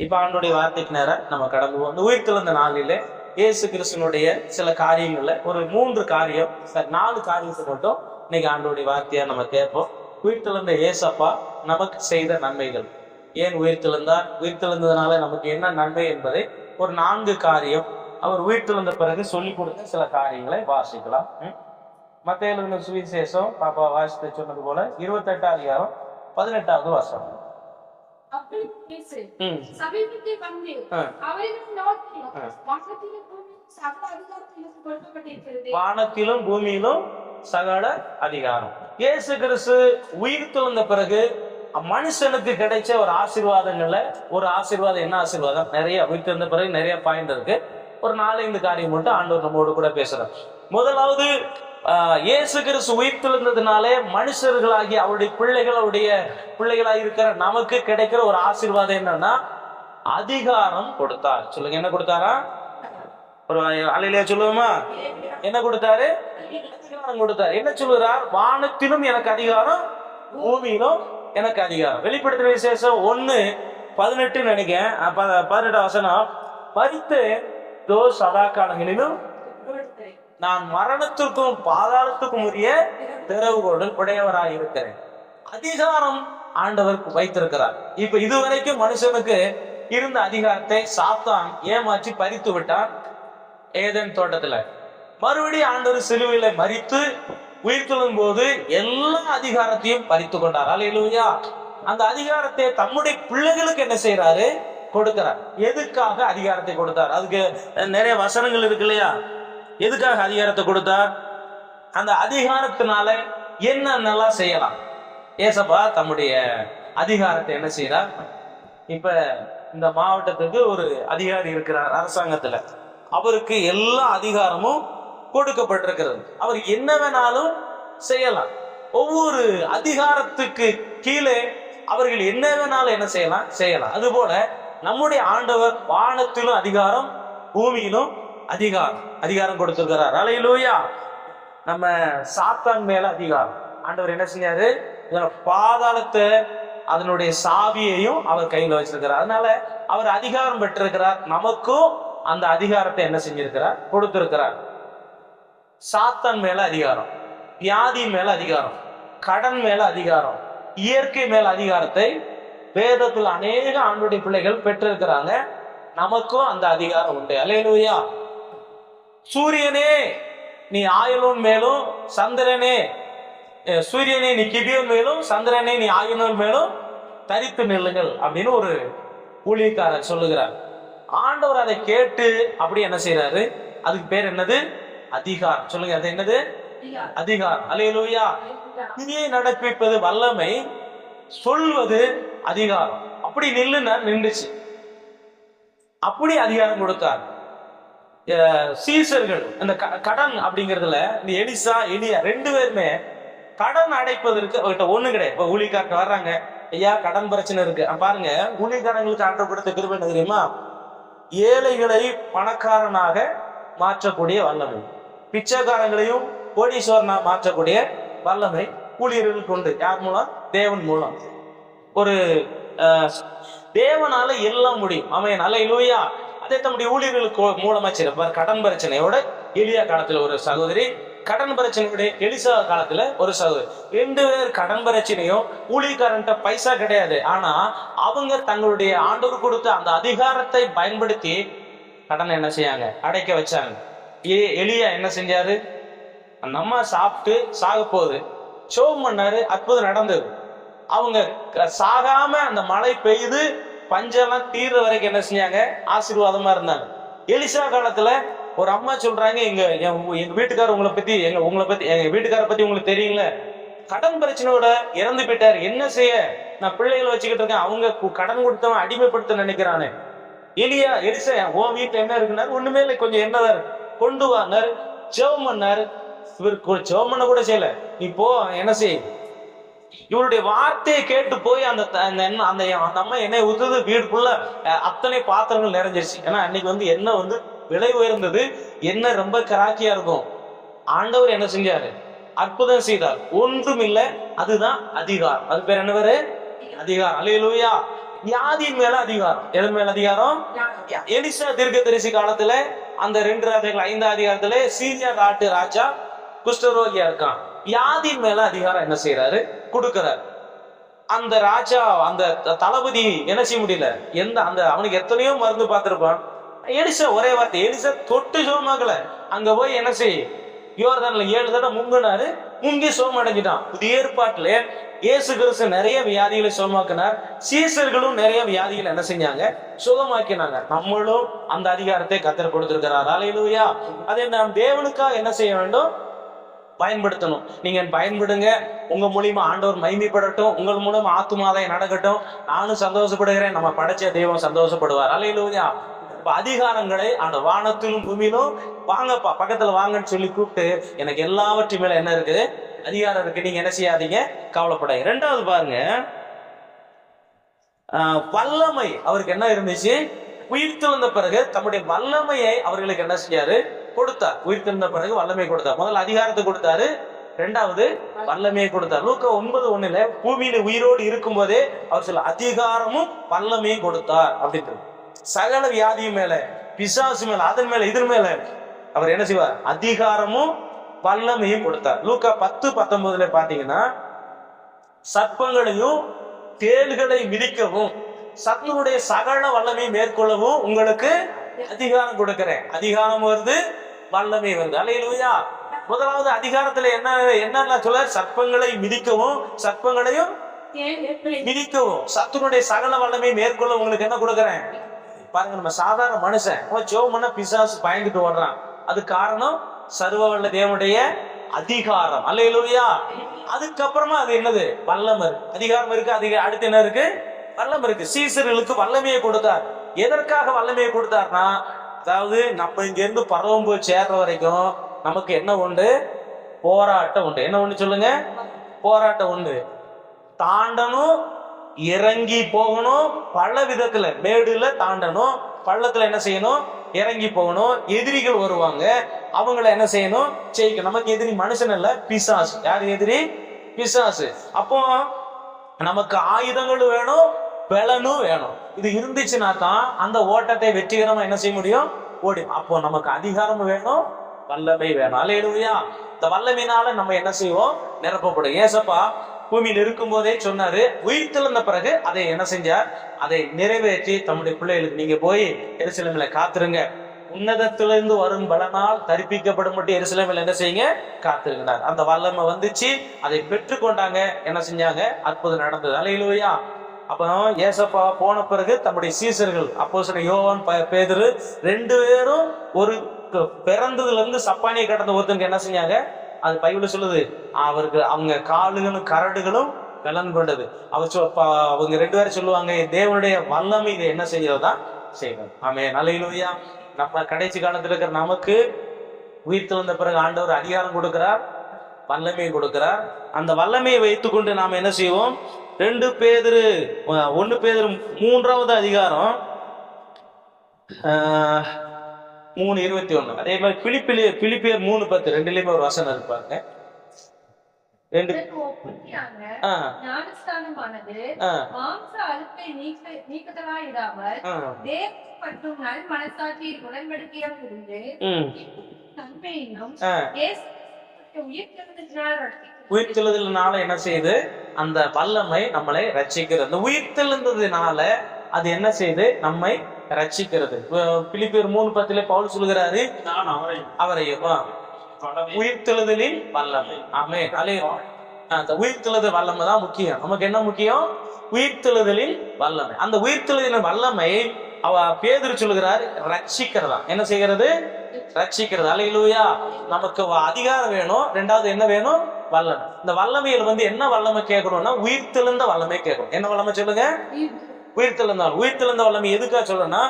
இப்ப ஆண்டுடைய வார்த்தைக்கு நேரம் நம்ம கடந்து வந்து உயிர்த்தெழுந்த நாளிலே இயேசு கிறிஸ்துனுடைய சில காரியங்கள்ல ஒரு 3 காரியம் 4 காரியத்தை மட்டும் இன்னைக்கு ஆண்டுடைய வார்த்தையா நம்ம கேட்போம். உயிர்த்தெழுந்த இயேசப்பா நமக்கு செய்த நன்மைகள், ஏன் உயிர்த்தெழுந்தார், உயிர்த்தெழுந்ததுனால நமக்கு என்ன நன்மை என்பதை ஒரு 4 காரியம் அவர் உயிர்த்தெழுந்த பிறகு சொல்லிக் கொடுத்த சில காரியங்களை வாசிக்கலாம். மத்தேயு எழுதின சுவிசேஷம் பாப்பா வாசித்து சொன்னது போல 28 அதிகாரம் 18வது வசனம். வானத்திலும் பூமியிலும் சகல அதிகாரம். இயேசு கிறிஸ்து உயிர்த்தெழுந்த பிறகு மனுஷனுக்கு கிடைச்ச ஒரு ஆசீர்வாதங்கள்ல ஒரு ஆசீர்வாதம், என்ன ஆசீர்வாதம்? நிறைய உயிர்த்தெழுந்த பிறகு நிறைய பாயிண்ட் இருக்கு. ஒரு 4-5 காரியம் மட்டும் ஆண்டவர் நம்மோடு கூட பேசுறார். முதலாவது, இயேசு கிறிஸ்து உயிர்த்தெழுந்ததுனாலே மனுஷர்களாகி அவருடைய பிள்ளைகளாக இருக்கிற நமக்கு கிடைக்கிற ஒரு ஆசீர்வாதம் என்னன்னா அதிகாரம் கொடுத்தார். சொல்லுங்க, என்ன கொடுத்தாரா? ஒரு அலையிலேயே சொல்லுவோமா? என்ன கொடுத்தாரு? அதிகாரம் கொடுத்தார். என்ன சொல்லுறார்? வானத்திலும் எனக்கு அதிகாரம், பூமியிலும் எனக்கு அதிகாரம். வெளிப்படுத்தின விசேஷம் 1:18 நினைக்கிறேன், 18 வசனம். மரித்து சதா காலங்களிலும் நான் மரணத்திற்கும் பாதாளத்துக்கும் உரிய திறவுகோல் உடையவராக இருக்கிறேன். அதிகாரம் ஆண்டவர் வைத்திருக்கிறார். இப்ப இதுவரைக்கும் மனுஷனுக்கு இருந்த அதிகாரத்தை சாத்தான் ஏமாற்றி பறித்து விட்டான் ஏதேன் தோட்டத்துல. மறுபடியும் ஆண்டவர் சிலுவையில மரித்து உயிர்த்தெழும் போது எல்லா அதிகாரத்தையும் பறித்து கொண்டார். அல்லேலூயா. அந்த அதிகாரத்தை தம்முடைய பிள்ளைகளுக்கு என்ன செய்யறாரு? கொடுக்கிறார். எதுக்காக அதிகாரத்தை கொடுத்தார்? அதுக்கு நிறைய வசனங்கள் இருக்கு இல்லையா? எதுக்காக அதிகாரத்தை கொடுத்தார்? அந்த அதிகாரத்தினால என்னென்னலாம் செய்யலாம்? ஏசப்பா தம்முடைய அதிகாரத்தை என்ன செய்யறார்? இப்ப இந்த மாவட்டத்துக்கு ஒரு அதிகாரி இருக்கிறார் அரசாங்கத்துல. அவருக்கு எல்லா அதிகாரமும் கொடுக்கப்பட்டிருக்கிறது. அவர் என்ன வேணாலும் செய்யலாம். ஒவ்வொரு அதிகாரத்துக்கு கீழே அவர்கள் என்ன வேணாலும் என்ன செய்யலாம். அதுபோல நம்முடைய ஆண்டவர் வானத்திலும் அதிகாரம், பூமியிலும் அதிகாரம் கொடுத்திருக்கிறார். அல்லேலூயா. நம்ம சாத்தான் மேல அதிகாரம் ஆண்டவர் என்ன செஞ்சாரு? பாதாளத்தை அதனுடைய சாவியையும் அவர் கையில வச்சிருக்கிறார். அதனால அவர் அதிகாரம் பெற்றிருக்கிறார். நமக்கும் அந்த அதிகாரத்தை என்ன செஞ்சிருக்கிறார்? கொடுத்திருக்கிறார். சாத்தான் மேல அதிகாரம், வியாதி மேல அதிகாரம், கடன் மேல அதிகாரம், இயற்கை மேல அதிகாரத்தை வேதத்தில் அநேக ஆண்டுடைய பிள்ளைகள் பெற்றிருக்கிறாங்க. நமக்கும் அந்த அதிகாரம் உண்டு. அல்லேலூயா. சூரியனே நீ ஆயுளோன் மேலும், சந்திரனே சூரியனே நீ கிபியோன் மேலும், சந்திரனே நீ ஆயுளோன் மேலும் தரித்து நில்லுங்கள் அப்படின்னு ஒரு ஊழியக்காரர் சொல்லுகிறார். ஆண்டவர் அதை கேட்டு அப்படி என்ன செய்யறாரு? அதுக்கு பேர் என்னது? அதிகாரம். சொல்லுங்க, அது என்னது? அதிகாரம். அல்லேலூயா. கிரியை நடப்பிப்பது வல்லமை, சொல்வது அதிகாரம். அப்படி நின்றுச்சு. அப்படி அதிகாரம் கொடுத்தார். சீசர்கள் இந்த கடன் அப்படிங்கிறதுல இந்த எலிசா எலியா 2 பேருமே கடன் அடைப்பதற்கு ஒண்ணு கிடையாது. இப்ப ஊழியக்காரங்க வர்றாங்க, ஐயா கடன் பிரச்சனை இருக்கு. பாருங்க, ஊழியக்காரங்களுக்கு ஆண்டவர் கொடுத்த கிருபை என்ன தெரியுமா? ஏழைகளை பணக்காரனாக மாற்றக்கூடிய வல்லமை, பிச்சைக்காரங்களையும் கோடீஸ்வரனா மாற்றக்கூடிய வல்லமை ஊழியர்களுக்கு உண்டு. யார் மூலம்? தேவன் மூலம். ஒரு தேவனால எல்லாம் முடியும். ஆமென். அல்லேலூயா. அதே தம்முடைய ஊழியர்களுக்கு மூலமா செய்யறார். கடன் பிரச்சனையோட எலியா காலத்துல ஒரு சகோதரி, கடன் பிரச்சனையோட எலிசா காலத்துல ஒரு சகோதரி, 2 பேர் கடன் பிரச்சனையும் ஊழியக்காரன்ட்ட பைசா கிடையாது. ஆனா அவங்க தங்களுடைய ஆண்டவர் கொடுத்த அந்த அதிகாரத்தை பயன்படுத்தி கடன் என்ன செய்யாங்க? அடைக்க வச்சாங்க. எலியா என்ன செஞ்சாரு? அந்த அம்மா சாப்பிட்டு சாக போகுது, சோம் பண்ணாரு, அற்புதம் நடந்தது. அவங்க சாகாம அந்த மழை பெய்து பஞ்செல்லாம் தீர்ற வரைக்கும் என்ன செஞ்சாங்க? ஆசீர்வாதமா இருந்தாங்க. எலிசா காலத்துல ஒரு அம்மா சொல்றாங்க, எங்க வீட்டுக்காரர் உங்களை பத்தி எங்க வீட்டுக்கார பத்தி உங்களுக்கு தெரியுங்களே, கடன் பிரச்சனையோட இறந்து போயிட்டாரு. என்ன செய்ய? நான் பிள்ளைகளை வச்சுக்கிட்டு இருக்கேன், அவங்க கடன் கொடுத்தவன் அடிமைப்படுத்த நினைக்கிறானே. எலிசா உன் வீட்டுல என்ன இருக்குன்னாரு? ஒண்ணுமே இல்லை, கொஞ்சம் என்னதான் இருக்கு, கொண்டு வாங்க. ஜெபம் பண்ணாரு. இவர் ஜெபம் பண்ண கூட செய்யல. நீ போ, என்ன செய்ய? இவருடைய வார்த்தையை கேட்டு போய் அந்த அம்மா எண்ணெய் ஊத்துது, வீடுக்குள்ள அத்தனை பாத்திரங்கள் நிறைஞ்சிருச்சு. ஏன்னா அன்னைக்கு எண்ணெய் விலை உயர்ந்தது, எண்ணெய் ரொம்ப கராக்கியா இருக்கும். ஆண்டவர் என்ன செஞ்சாரு? அற்புதம் செய்தார். ஒன்றும் இல்லை, அதுதான் அதிகாரம். அது பேர் என்னவரு? அதிகாரம். அல்லேலூயா. வியாதியின் மேல அதிகாரம். எதன் மேல அதிகாரம்? எலிசா தீர்க்கதரிசி காலத்துல அந்த 2 ராஜாக்கள் 5ஆம் அதிகாரத்துல சீரியா நாட்டு ராஜா குஷ்டரோகியா இருக்கான். வியாதியின் மேல அதிகாரம் என்ன செய்யறாரு? கொடுக்கிறார். அந்த ராஜா அந்த தளபதி என்ன செய்ய முடியல, அவனுக்கு எத்தனையோ மருந்து பார்த்திருப்பான். எலிசா ஒரே வார்த்தை, எலிசா தொட்டு சோமாக்கல. அங்க போய் என்ன செய், யோர்தான்ல 7 தடவை முங்கினாரு, முங்கி சோம் அடைஞ்சிட்டான். புதிய ஏற்பாட்டுல இயேசு கிறிஸ்து நிறைய வியாதிகளை சுகமாக்கினார். சீசர்களும் நிறைய வியாதிகளை என்ன செஞ்சாங்க? சுகமாக்கினாங்க. நம்மளும் அந்த அதிகாரத்தை கர்த்தர் கொடுத்திருக்கிறார். அல்லேலூயா. அதை நாம் தேவனுக்காக என்ன செய்ய வேண்டும்? பயன்படுத்தணும். நீங்க பயன்படுங்க. உங்க மூலியமா ஆண்டவர் மகிமைப்படட்டும். உங்கள் மூலம் ஆத்துமாதாயம் நடக்கட்டும். நானும் சந்தோஷப்படுகிறேன், நம்ம படைச்ச தெய்வம் சந்தோஷப்படுவார். அல்லேலூயா. அதிகாரங்களை அந்த வானத்திலும் பூமியிலும் வாங்கப்பா, பக்கத்துல வாங்கன்னு சொல்லி கூப்பிட்டு, எனக்கு எல்லாவற்றையும் மேல என்ன இருக்கு? அதிகாரம் இருக்கு. நீங்க என்ன செய்யாதீங்க, கவலைப்படாதீங்க. 2வது பாருங்க, வல்லமை அவருக்கு என்ன இருந்துச்சு? உயிர்த்தெழுந்த பிறகு தம்முடைய வல்லமையை அவர்களுக்கு என்ன செய்யாரு? கொடுத்தார். உயிர்த்தெழுந்த பிறகு வல்லமை கொடுத்தார். முதல்ல அதிகாரத்தை கொடுத்தாரு, 2வது வல்லமையை கொடுத்தார். லூக்கா 9:1 பூமியில உயிரோடு இருக்கும் போதே அவர் சில அதிகாரமும் வல்லமையும் கொடுத்தார் அப்படின்றது. சகல வியாதியும் மேல, பிசாசு மேல, அதன் மேல, இதன் மேல அவர் என்ன செய்வார்? அதிகாரமும் வல்லமையும் கொடுத்தார். லூக்கா 10:19 பாத்தீங்கன்னா, சர்ப்பங்களையும் தேள்களை மிதிக்கவும் சத்துருடைய சகல வல்லமையை மேற்கொள்ளவும் உங்களுக்கு அதிகாரம் கொடுக்கிறேன். அதிகாரம் வருது, வல்லமை வருது. அல்லேலூயா. முதலாவது அதிகாரத்துல என்ன சொல்ல? சர்ப்பங்களை மிதிக்கவும் சர்ப்பங்களையும் மிதிக்கவும் சத்துருடைய சகல வல்லமையை மேற்கொள்ள உங்களுக்கு என்ன கொடுக்கிறேன்? பாருங்க, நம்ம சாதாரண மனுஷன் ஜெபம் பிசாசு பயந்துட்டு ஓடுறான். அது காரணம் சர்வ வல்ல தேவனுடைய அதிகாரம். அல்லேலூயா. அதுக்கப்புறமா அது என்னது? வல்லமை. அதிகாரம் இருக்கு, அடுத்து என்ன இருக்கு? வல்லமை இருக்கு. சீசர்களுக்கு வல்லமையை கொடுத்தார். எதற்காக வல்லமையை கொடுத்தார்னா, அதாவது நம்ம இங்க இருந்து பரவும் போய் சேர்ற வரைக்கும் நமக்கு என்ன உண்டு? போராட்டம் உண்டு. என்ன ஒண்ணு சொல்லுங்க? போராட்டம் உண்டு. தாண்டணும், இறங்கி போகணும், பல விதத்துல. மேடுல தாண்டணும், பள்ளத்துல என்ன செய்யணும்? இறங்கி போகணும். எதிரிகள் வருவாங்க, அவங்கள என்ன செய்யணும்? ஜெயிக்கணும். நமக்கு எதிரி மனுஷன் இல்ல, பிசாசு. யாரு எதிரி? பிசாசு. அப்போ நமக்கு ஆயுதங்களும் வேணும், பலனும் வேணும். இது இருந்துச்சுன்னா தான் அந்த ஓட்டத்தை வெற்றிகரமா என்ன செய்ய முடியும்? ஓடி. அப்போ நமக்கு அதிகாரம் வேணும், வல்லமை வேணும். அல்லேலூயா. இந்த வல்லமையினால நம்ம என்ன செய்வோம்? நிரப்பப்படும். ஏசப்பா பூமியில் இருக்கும் போதே சொன்னாரு, உயிர்த்தெழுந்த பிறகு அதை என்ன செஞ்சார்? அதை நிறைவேற்றி தம்முடைய பிள்ளைகளுக்கு, நீங்க போய் எருசலேமில காத்துருங்க, உன்னதத்திலிருந்து வரும் பலனால் தரிப்பிக்கப்படும் மட்டும் எருசலேமில் என்ன செய்யுங்க? காத்திருக்கிறார். அந்த வல்லமை வந்துச்சு, அதை பெற்றுக்கொண்டாங்க. என்ன செஞ்சாங்க? அற்புதம் நடந்தது. அல்லேலூயா. அப்போ ஏசப்பா போன பிறகு தம்முடைய சீசர்கள், அப்போஸ்தலன் யோவான், பேதுரு 2 பேரும் ஒரு பிறந்ததுல இருந்து சப்பானியை கடந்த ஒருத்தனுக்கு என்ன செஞ்சாங்க? அது பைபிள் சொல்லுது, அவருக்கு அவங்க காலுகளும் கரடுகளும் பலன் கொண்டது. அவங்க 2 பேரும் சொல்லுவாங்க, தேவனுடைய வல்லமை இதை என்ன செய்யறதா செய்யணும். ஆமென். அல்லேலூயா. நம்ம கடைசி காலத்துல இருக்கிற நமக்கு உயிர்த்தெழுந்த பிறகு ஆண்டவர் அதிகாரம் கொடுக்கிறார், வல்லமையை கொடுக்கிறார். அந்த வல்லமையை வைத்துக்கொண்டு நாம் என்ன செய்வோம்? 1 பேதுரு 3வது அதிகாரம் 3:21. அதே மாதிரி பிலிப்பியர் 3:10 2லயுமே ஒரு வசனம் இருப்பாங்க. உயிர்த்தெழுதலினால என்ன செய்யுது? அந்த வல்லமை நம்மளை ரட்சிக்கிறது. அந்த உயிர்த்தெழுந்ததுனால அது என்ன செய்யுது? நம்மை ரட்சிக்கிறது. பிலிப்பியர் 3:10 பவுல் சொல்கிறாரு, அவரையும் உயிர்த்தெழுதலின் வல்லமை. ஆமென். அந்த உயிர்த்தெழுதல் வல்லமை தான் முக்கியம். நமக்கு என்ன முக்கியம்? உயிர்த்தெழுதலின் வல்லமை. அந்த உயிர்த்தெழுதலின் வல்லமை பேதுரு சொல்கிறார், ரட்சிக்கிறதா. என்ன செய்கிறது? ரட்சிக்கிறது. அல்லேலூயா. நமக்கு அதிகாரம் வேணும், 2வது என்ன வேணும்? வல்லமை. இந்த வல்லமையில் என்ன வல்லமை கேட்கணும்னா, உயிர்த்தெழுந்த வல்லமை கேட்கணும். என்ன வல்லமை சொல்லுங்க? உயிர்த்தெழுந்த வல்லமை. எதுக்காக சொல்றேன்னா,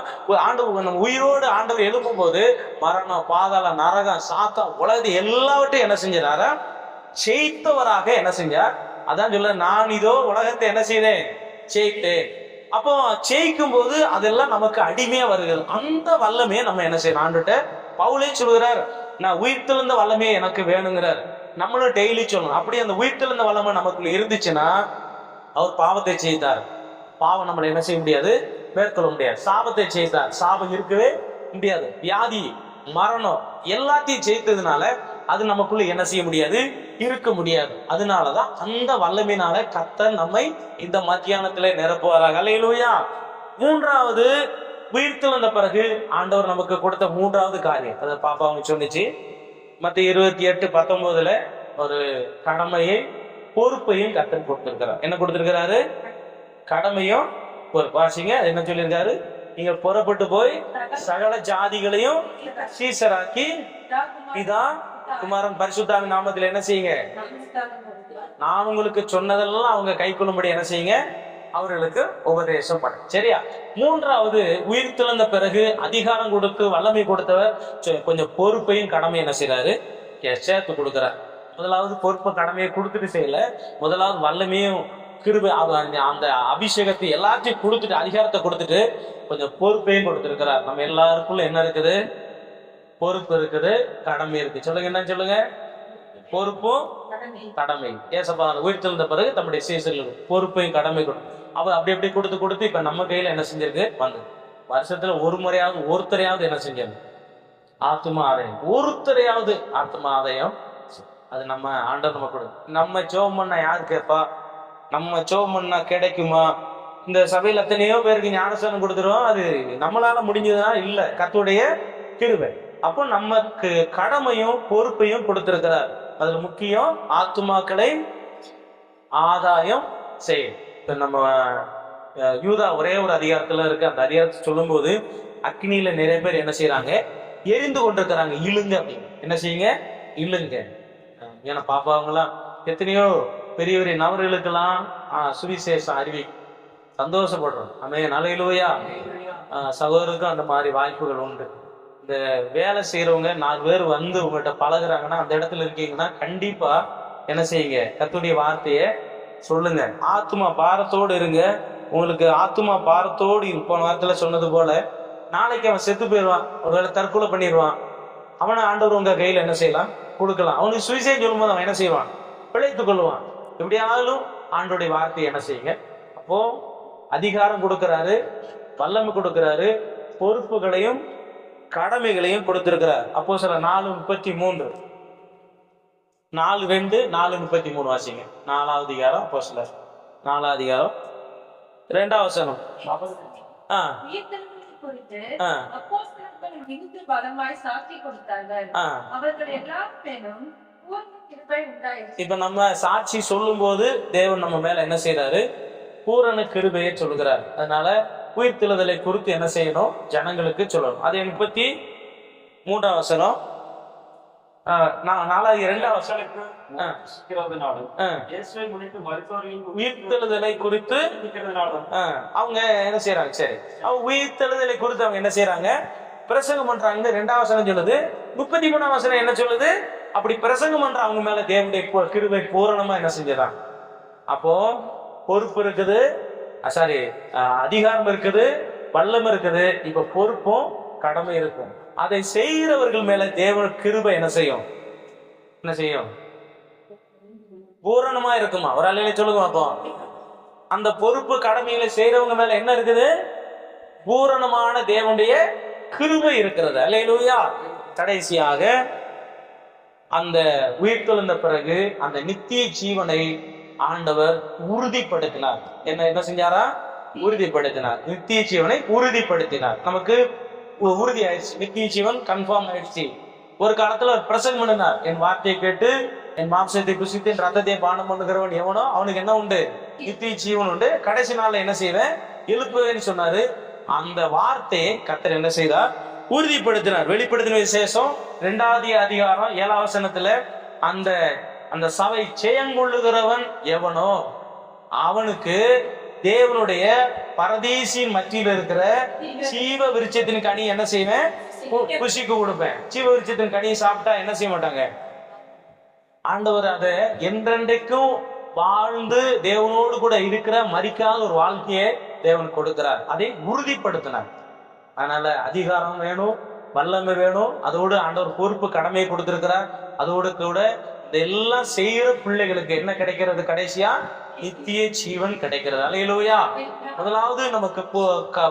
ஆண்டவர் நம்ம உயிரோடு ஆண்டவர் எழுப்பும் போது மரணம், பாதாளம், நரகம், சாத்தம், உலகத்தை எல்லாவற்றையும் என்ன செஞ்சாரா? ஜெயித்தவராக என்ன செஞ்சார்? அதான் சொல்ல, நான் இதோ உலகத்தை என்ன செய்தேன்? ஜெயித்தேன். அப்போ ஜெயிக்கும் போது அதெல்லாம் நமக்கு அடிமையா வருகிறது. அந்த வல்லமையை நம்ம என்ன செய்யணும்? ஆண்டுகிட்ட பவுலே சொல்கிறார், நான் உயிர்த்தெழுந்த வல்லமையை எனக்கு வேணுங்கிறார். நம்மளும் டெய்லி சொல்லணும். அப்படி அந்த உயிர்த்தெழுந்த வல்லமை நமக்குள்ள இருந்துச்சுன்னா, அவர் பாவத்தை செய்தார், பாவம் நம்மளை என்ன செய்ய முடியாது, மேற்கொள்ள முடியாது. சாபத்தை செய்தார், சாபம் இருக்கவே முடியாது. வியாதி, மரணம் எல்லாத்தையும் ஜெயித்ததுனால அது நமக்குள்ள என்ன செய்ய முடியாது, இருக்க முடியாது. அதனாலதான் அந்த வல்லமையினால கர்த்தர் நம்மை இந்த மத்தியானத்துல நிரப்புவாராக. அல்லேலூயா. மூன்றாவது, உயிர்த்தெழுந்த பிறகு ஆண்டவர் நமக்கு கொடுத்த மூன்றாவது காரியம், அதை பாப்பா அவங்க சொன்னிச்சு, மத்திய 28:19 ஒரு கடமையை பொறுப்பையும் கர்த்தர் கொடுத்திருக்கிறார். என்ன கொடுத்திருக்கிறாரு? கடமையும் பொறுப்பு. வாசிங்க, என்ன சொல்லியிருக்காரு? நீங்க புறப்பட்டு போய் சகல ஜாதிகளையும் சீசராக்கி பிதா குமாரன் பரிசுத்தாவின் நாமத்தில் என்ன செய்யுங்க, நான் உங்களுக்கு சொன்னதெல்லாம் அவங்க கை கொள்ளும்படி என்ன செய்யுங்க, அவர்களுக்கு உபதேசம் பண்ண. சரியா? மூன்றாவது, உயிர்த்தெழுந்த பிறகு அதிகாரம் கொடுத்து வல்லமை கொடுத்தவர் கொஞ்சம் பொறுப்பையும் கடமை என்ன செய்யறாரு, சேர்த்து கொடுக்கிறார். முதலாவது பொறுப்பு கடமையை கொடுத்துட்டு செய்யல, முதலாவது வல்லமையும் கிருபை அந்த அபிஷேகத்தை எல்லாத்தையும் கொடுத்துட்டு, அதிகாரத்தை கொடுத்துட்டு கொஞ்சம் பொறுப்பையும் கொடுத்திருக்கிறார். நம்ம எல்லாருக்குள்ள என்ன இருக்குது, பொறுப்பு இருக்குது, கடமை இருக்கு. சொல்லுங்க, என்ன சொல்லுங்க? பொறுப்பும் கடமை. ஏசப்பா உயிர்த்தெழுந்த பிறகு தம்முடைய சீசர்களுக்கு பொறுப்பையும் கடமை கொடுக்கும். அவர் அப்படி அப்படி கொடுத்து கொடுத்து இப்ப நம்ம கையில என்ன செஞ்சிருக்கு, வந்து வருஷத்துல ஒரு முறையாவது ஒருத்தரையாவது என்ன செஞ்சாங்க, ஆத்மா ஆதாயம், ஒருத்தரையாவது ஆத்மா ஆதாயம். அது நம்ம ஆண்டவர் நம்ம கொடு. நம்ம ஜெபம் பண்ணா யாரு கேட்பா? நம்ம ஜெபம் பண்ணா கிடைக்குமா? இந்த சபையில எத்தனையோ பேருக்கு ஞானஸ்தானம் கொடுத்துருவோம், அது நம்மளால முடிஞ்சதுன்னா இல்ல, கர்த்தருடைய கிருபை. அப்போ நமக்கு கடமையும் பொறுப்பையும் கொடுத்திருக்கிறார். அதுல முக்கியம் ஆத்துமாக்களை ஆதாயம் செய்யும். இப்ப நம்ம யூதா ஒரே ஒரு அதிகாரத்துல இருக்கு, அந்த அதிகாரத்தை சொல்லும் போது அக்னியில நிறைய பேர் என்ன செய்யறாங்க, எரிந்து கொண்டிருக்கிறாங்க. இழுங்க அப்படின்னு என்ன செய்யுங்க, இழுங்க. ஏன்னா பாப்பாவங்களாம் எத்தனையோ பெரிய பெரிய நபர்களுக்கெல்லாம் சுவிசேஷம் அறிவி சந்தோஷப்படுறோம். அல்லேலூயா. சகோதரருக்கும் அந்த மாதிரி வாய்ப்புகள் உண்டு. இந்த வேலை செய்யறவங்க 4 பேர் வந்து உங்கள்கிட்ட பழகுறாங்கன்னா, அந்த இடத்துல இருக்கீங்கன்னா கண்டிப்பா என்ன செய்யுங்க, கர்த்தருடைய வார்த்தையை சொல்லுங்க. ஆத்துமா பாரத்தோடு இருங்க. உங்களுக்கு ஆத்துமா பாரத்தோடு போன வாரத்துல சொன்னது போல, நாளைக்கு அவன் செத்து போயிடுவான், ஒருவேளை தற்கொலை பண்ணிடுவான், அவனை ஆண்டவர் உங்க கையில என்ன செய்யலாம், கொடுக்கலாம். அவனுக்கு சுவிசேஷம் சொல்லும் போது அவன் என்ன செய்வான், பிழைத்துக் கொள்ளுவான். எப்படியாலும் ஆண்டோடைய வார்த்தையை என்ன செய்யுங்க. அப்போ அதிகாரம் கொடுக்கிறாரு, வல்லமை கொடுக்கிறாரு, பொறுப்புகளையும் கடமைகளையும் கொடுத்திருக்கிறார். அப்போ சில 4:33 4:2 4:33 வாசிங்க. 4வது அதிகாரம் அப்போ சில 4வது அதிகாரம் 2வது வசனம். இப்ப நம்ம சாட்சி சொல்லும் போது தேவன் நம்ம மேல என்ன செய்யறாரு, பூரண கிருபையை சொல்லுகிறார். அதனால உயிர்த்தெழுதலை குறித்து என்ன செய்யணும், ஜனங்களுக்கு சொல்லணும். அது 33வது வசனம். 2வது உயிர்த்தெழுதலை குறித்து அவங்க என்ன செய்யறாங்க, சரி, அவங்க உயிர்த்தெழுதலை குறித்து அவங்க என்ன செய்யறாங்க, பிரசங்கம் பண்றாங்க. 2வது வசனம் சொல்லுது. 33வது வசனம் என்ன சொல்லுது, அப்படி பிரசங்கம் பண்ற அவங்க மேல தேவனுடைய கிருபை பூரணமா என்ன செஞ்சதான். அப்போ பொறுப்பு இருக்குது, அதிகாரம் இருக்குது, வல்லமை இருக்குது. இப்ப பொறுப்பும் கடமை இருக்கும். அதை செய்கிறவர்கள் மேல தேவன் கிருபை என்ன செய்யும், என்ன செய்யும், பூரணமா இருக்குமா? ஒரு அலையில சொல்லுங்க பார்ப்போம். அந்த பொறுப்பு கடமைகளை செய்யறவங்க மேல என்ன இருக்குது, பூரணமான தேவனுடைய கிருபை இருக்கிறது. அல்லேலூயா. கடைசியாக அந்த உயிர்த்தெழுந்த பிறகு அந்த நித்திய ஜீவனை ஆண்டவர் உறுதிப்படுத்தினார். என்ன செஞ்சாரா, உறுதிப்படுத்தினார். நித்திய ஜீவனை உறுதிப்படுத்தினார். நமக்கு உறுதி ஆயிடுச்சு, நித்திய ஜீவன் கன்ஃபார்ம் ஆயிடுச்சு. ஒரு காலத்துல பிரசங்கம் பண்ணினார், என் வார்த்தையை கேட்டு என் மாம்சத்தை புசித்து என் ரத்தத்தை பானம் பண்ணுகிறவன் எவனோ அவனுக்கு என்ன உண்டு, நித்திய ஜீவன் உண்டு. கடைசி நாள்ல என்ன செய்வேன், எழுப்புவேன்னு சொன்னாரு. அந்த வார்த்தையை கர்த்தர் என்ன செய்தார், உறுதிப்படுத்தினார். வெளிப்படுத்தின விசேஷம் 2வது அதிகாரம் 7வது வசனத்துல அந்த அந்த சபை ஜெயங்கொள்ளுகிறவன் எவனோ அவனுக்கு தேவனுடைய பரதீசின் மத்தியில் இருக்கிற ஜீவ விருட்சத்தின் கனி என்ன செய்வேன், புசிக்கு கொடுப்பேன். ஜீவ விருட்சத்தின் கனியை சாப்பிட்டா என்ன செய்ய மாட்டாங்க, ஆண்டவர் அதை என்றென்றைக்கும் வாழ்ந்து தேவனோடு கூட இருக்கிற மரிக்காத ஒரு வாழ்க்கையை தேவன் கொடுக்கிறார். அதை உறுதிப்படுத்தினார். அதனால அதிகாரம் வேணும், வல்லமை வேணும், அதோடு ஆண்டவர் பொறுப்பு கடமையை கொடுத்திருக்கிறார். அதோடு கூட இதெல்லாம் செய்யற பிள்ளைகளுக்கு என்ன கிடைக்கிறது? கடைசியா நித்திய ஜீவன் கிடைக்கிறது. அல்லேலூயா. முதலாவது நமக்கு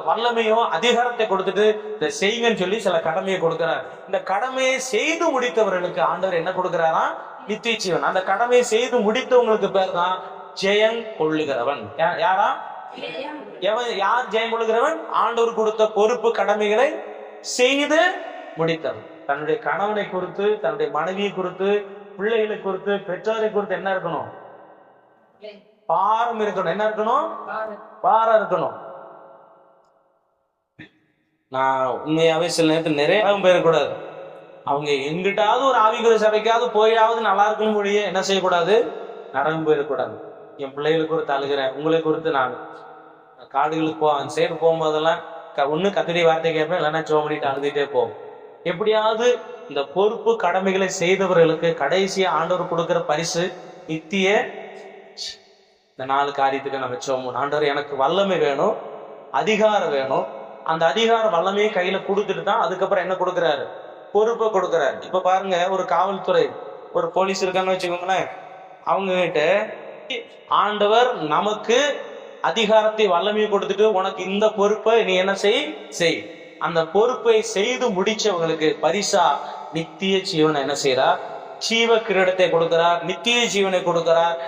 வல்லமையும் அதிகாரத்தை கொடுத்துட்டு இதை செய்யுங்கன்னு சொல்லி சில கடமையை கொடுக்கிறார். இந்த கடமையை செய்து முடித்தவர்களுக்கு ஆண்டவர் என்ன கொடுக்கிறாரா? நித்திய ஜீவன். அந்த கடமையை செய்து முடித்தவங்களுக்கு பேர் தான் ஜெயம் கொள்ளுகிறவன். யாரா? யார் ஜெயம் கொள்ளுகிறவன்? ஆண்டவர் கொடுத்த பொறுப்பு கடமைகளை செய்து முடித்தவன். தன்னுடைய கணவனை குறித்து, தன்னுடைய மனைவியை குறித்து, பிள்ளைகளை குறித்து, பெற்றோரை குறித்து என்ன இருக்கணும்? பாரம் இருக்கணும். என்ன இருக்கணும்? பாரம் இருக்கணும். நான் உண்மையாவே சில நேரத்தில் நிறைய போயிடக்கூடாது. அவங்க எங்கிட்டாவது ஒரு ஆவிக்குரிய சபைக்காவது போயாவது நல்லா இருக்கணும் மொழியே என்ன செய்யக்கூடாது? நரம்பு போயிடக்கூடாது. என் பிள்ளைகளை குறித்து அழுகிறேன், உங்களை குறித்து நான் காடுகளுக்கு அந்த சைடு போகும்போதெல்லாம் ஒண்ணு கத்திரி வார்த்தை கேட்பேன், இல்லைன்னா சோமடிட்டு அழுதுட்டே போவோம். எப்படியாவது இந்த பொறுப்பு கடமைகளை செய்தவர்களுக்கு கடைசியா ஆண்டவர் கொடுக்கிற பரிசு நித்திய. இந்த 4 காரியத்துக்கு நம்ம சோமணும். ஆண்டவர் எனக்கு வல்லமை வேணும், அதிகாரம் வேணும். அந்த அதிகார வல்லமையை கையில கொடுத்துட்டு தான் அதுக்கப்புறம் என்ன கொடுக்குறாரு? பொறுப்பை கொடுக்குறாரு. இப்ப பாருங்க, ஒரு காவல்துறை, ஒரு போலீஸ் இருக்கான்னு வச்சுக்கோங்களேன். அவங்க கிட்ட ஆண்டவர் நமக்கு அதிகாரத்தை வல்லமையை கொடுத்துட்டு உனக்கு இந்த பொறுப்பை நீ என்ன செய். அந்த பொறுப்பை செய்து முடிச்சவங்களுக்கு பரிசா நித்திய ஜீவனை என்ன செய்யறார்? ஜீவ கிரீடத்தை கொடுக்கிறார், நித்திய ஜீவனை கொடுக்கிறார்.